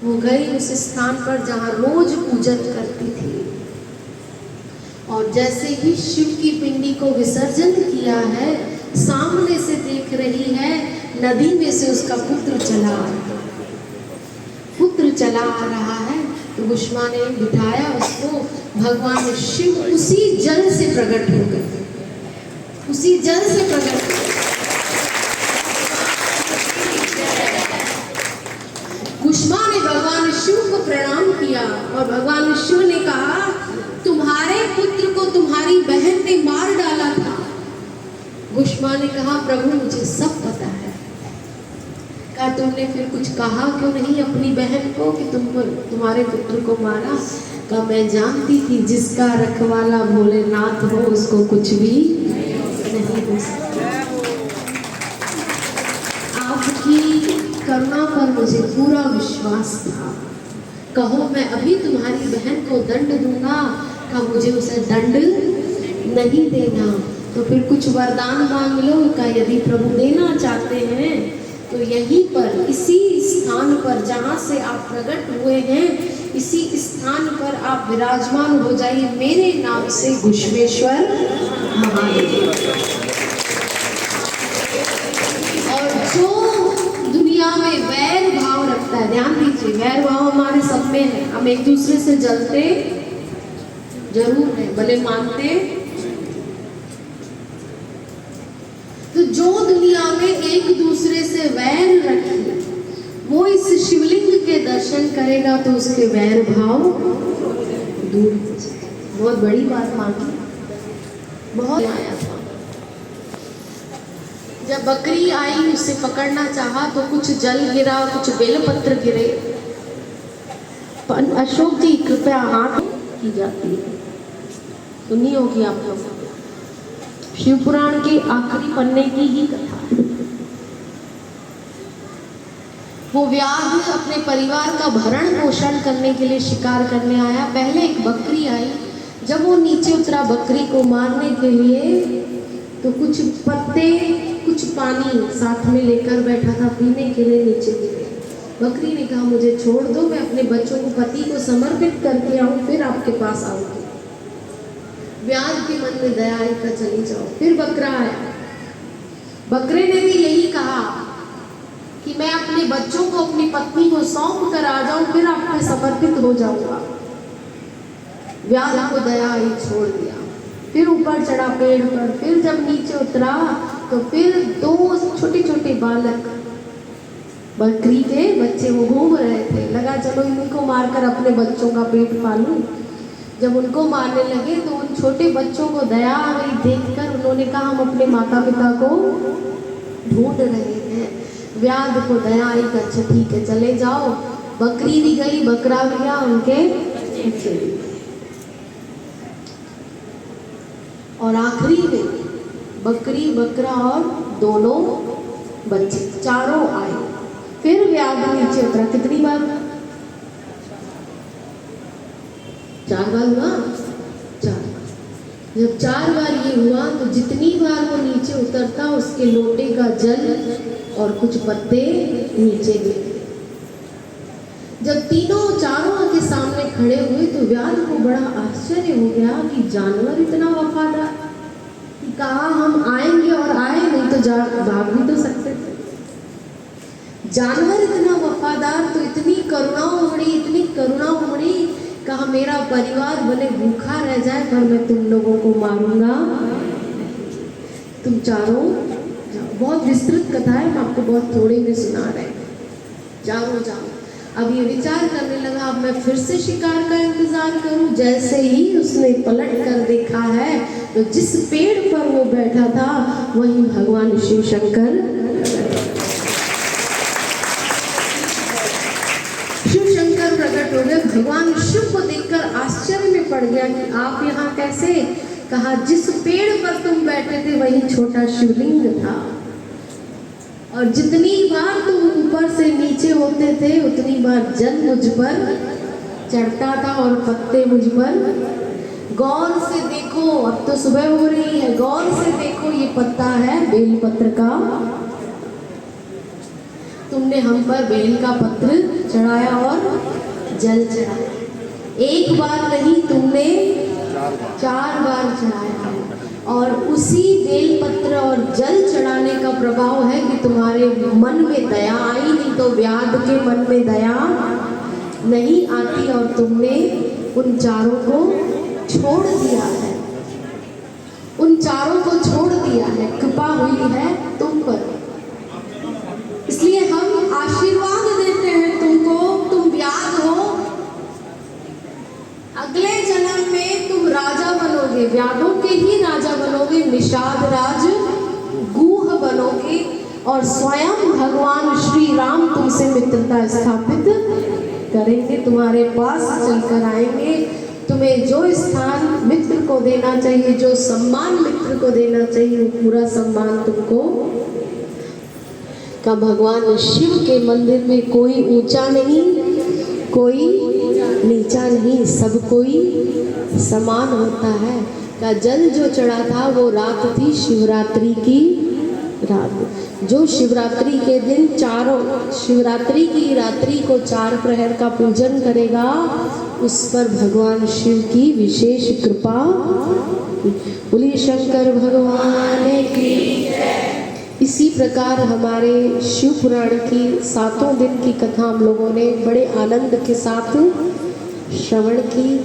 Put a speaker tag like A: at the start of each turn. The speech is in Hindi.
A: वो गई उस स्थान पर जहाँ रोज पूजन करती थी, और जैसे ही शिव की पिंडी को विसर्जन किया है, सामने से देख रही है नदी में से उसका पुत्र चला आ रहा है। तो गुष्मा ने बिठाया उसको, भगवान शिव उसी जल से प्रकट हो गए, उसी जल से प्रकट हो गए। गुष्मा ने भगवान शिव को प्रणाम किया और भगवान शिव ने कहा, तुम्हारे पुत्र को तुम्हारी बहन ने मार डाला था। गुष्मा ने कहा, प्रभु मुझे सब पता है। कहा, तुमने फिर कुछ कहा क्यों नहीं अपनी बहन को कि तुम्हारे पुत्र को मारा? कहा, मैं जानती थी जिसका रखवाला भोलेनाथ हो उसको कुछ भी नहीं हो सकता। आपकी करुणा पर मुझे पूरा विश्वास था। कहो मैं अभी तुम्हारी बहन को दंड दूंगा। कहा, मुझे उसे दंड नहीं देना, तो फिर कुछ वरदान मांग लो। का यदि प्रभु देना चाहते हैं तो यहीं पर, इसी स्थान पर जहाँ से आप प्रकट हुए हैं, इसी स्थान पर आप विराजमान हो जाइए मेरे नाम से, घुश्मेश्वर महादेव। और जो दुनिया में वैर भाव रखता है, ध्यान दीजिए, वैर भाव हमारे सब में है, हम एक दूसरे से जलते जरूर है, भले मानते। तो जो दुनिया में एक दूसरे से वैर रखे, वो इस शिवलिंग के दर्शन करेगा तो उसके वैर भाव दूर हो जाए। बहुत बड़ी बात मांगी, बहुत आया था। जब बकरी आई उसे पकड़ना चाहा तो कुछ जल गिरा, कुछ बेलपत्र गिरे। अशोक जी कृपया हाथ की जाती है, सुनी होगी आप लोग, शिव पुराण के आखिरी पन्ने की ही कथा है। वो व्याध अपने परिवार का भरण पोषण करने के लिए शिकार करने आया। पहले एक बकरी आई, जब वो नीचे उतरा बकरी को मारने के लिए, तो कुछ पत्ते कुछ पानी साथ में लेकर बैठा था पीने के लिए, नीचे गिरे। बकरी ने कहा, मुझे छोड़ दो, मैं अपने बच्चों को पति को समर्पित करके आऊँ, फिर आपके पास आऊँगी। व्याध के मन में दया आई, का चली जाओ। फिर बकरा आया, बकरे ने भी यही कहा कि मैं अपने बच्चों को अपनी पत्नी को सौंप कर आ जाऊं, फिर आप पे समर्पित हो जाऊंगा। व्याध को दया आई, छोड़ दिया। फिर ऊपर चढ़ा पेड़ पर, फिर जब नीचे उतरा तो फिर दो छोटे छोटे बालक बकरी के बच्चे वो घूम रहे थे। लगा चलो इनको मारकर अपने बच्चों का पेट पालूं। जब उनको मारने लगे तो उन छोटे बच्चों को दया आ गई देखकर, उन्होंने कहा, हम अपने माता पिता को ढूंढ रहे हैं। व्याध को दया आई, अच्छा ठीक है चले जाओ। बकरी भी गई, बकरा भी गया, उनके बच्चे भी गए। और आखिरी में बकरी, बकरा और दोनों बच्चे, चारों आए। फिर व्याध नीचे उतरा। कितनी बार? 4 बार हुआ। 4 बार। जब 4 बार ये हुआ तो जितनी बार वो नीचे उतरता उसके लोटे का जल और कुछ पत्ते नीचे गिरे। जब तीनों चारों के सामने खड़े हुए तो व्याध को बड़ा आश्चर्य हो गया कि जानवर इतना वफादार, कि कहा हम आएंगे और आए, नहीं तो भाग भी तो सकते थे। जानवर इतना वफादार, तो इतनी करुणा उमड़ी, इतनी करुणा उमड़ी। कहा, मेरा परिवार भले भूखा रह जाए पर मैं तुम लोगों को मारूंगा, तुम चारों। बहुत विस्तृत कथा है, हम आपको बहुत थोड़े में सुना रहे हैं। चारों जाओ। अब ये विचार करने लगा, अब मैं फिर से शिकार का इंतजार करूं। जैसे ही उसने पलट कर देखा है तो जिस पेड़ पर वो बैठा था वहीं भगवान शिव शंकर प्रकट हो गए। भगवान शिव को देखकर आश्चर्य में पड़ गया कि आप यहाँ कैसे? कहा, जिस पेड़ पर तुम बैठे थे वही छोटा शिवलिंग था, और जितनी बार तुम ऊपर से नीचे होते थे उतनी बार जल मुझ पर चढ़ता था और पत्ते मुझ पर। गौर से देखो, अब तो सुबह हो रही है, गौर से देखो, ये पत्ता है बेलपत्र का। तुमने हम पर बेल का पत्र चढ़ाया और जल चढ़ाया। एक बार नहीं, तुमने 4 बार चढ़ाया। और उसी बेल पत्र और जल चढ़ाने का प्रभाव है कि तुम्हारे मन में दया आई, नहीं तो व्याध के मन में दया नहीं आती, और तुमने उन चारों को छोड़ दिया है, उन चारों को छोड़ दिया है, कृपा हुई है तुम पर। इसलिए हम आशीर्वाद देते हैं तुमको, तुम व्याध हो, अगले जन्म में तुम राजा बनोगे, व्याधों के ही राजा बनोगे, निषाद राज गुह बनोगे, और स्वयं भगवान श्री राम तुमसे मित्रता स्थापित करेंगे, तुम्हारे पास चलकर आएंगे, तुम्हें जो स्थान मित्र को देना चाहिए, जो सम्मान मित्र को देना चाहिए, वो पूरा सम्मान तुमको का। भगवान शिव के मंदिर में कोई ऊंचा नहीं, कोई नीचा नहीं, सब कोई समान होता है। का जल जो चढ़ा था वो रात थी शिवरात्रि की रात। जो शिवरात्रि के दिन शिवरात्रि की रात्रि को 4 प्रहर का पूजन करेगा, उस पर भगवान शिव की विशेष कृपा। बोलिए शंकर भगवान की। इसी प्रकार हमारे शिव पुराण की 7 दिन की कथा हम लोगों ने बड़े आनंद के साथ श्रवण की।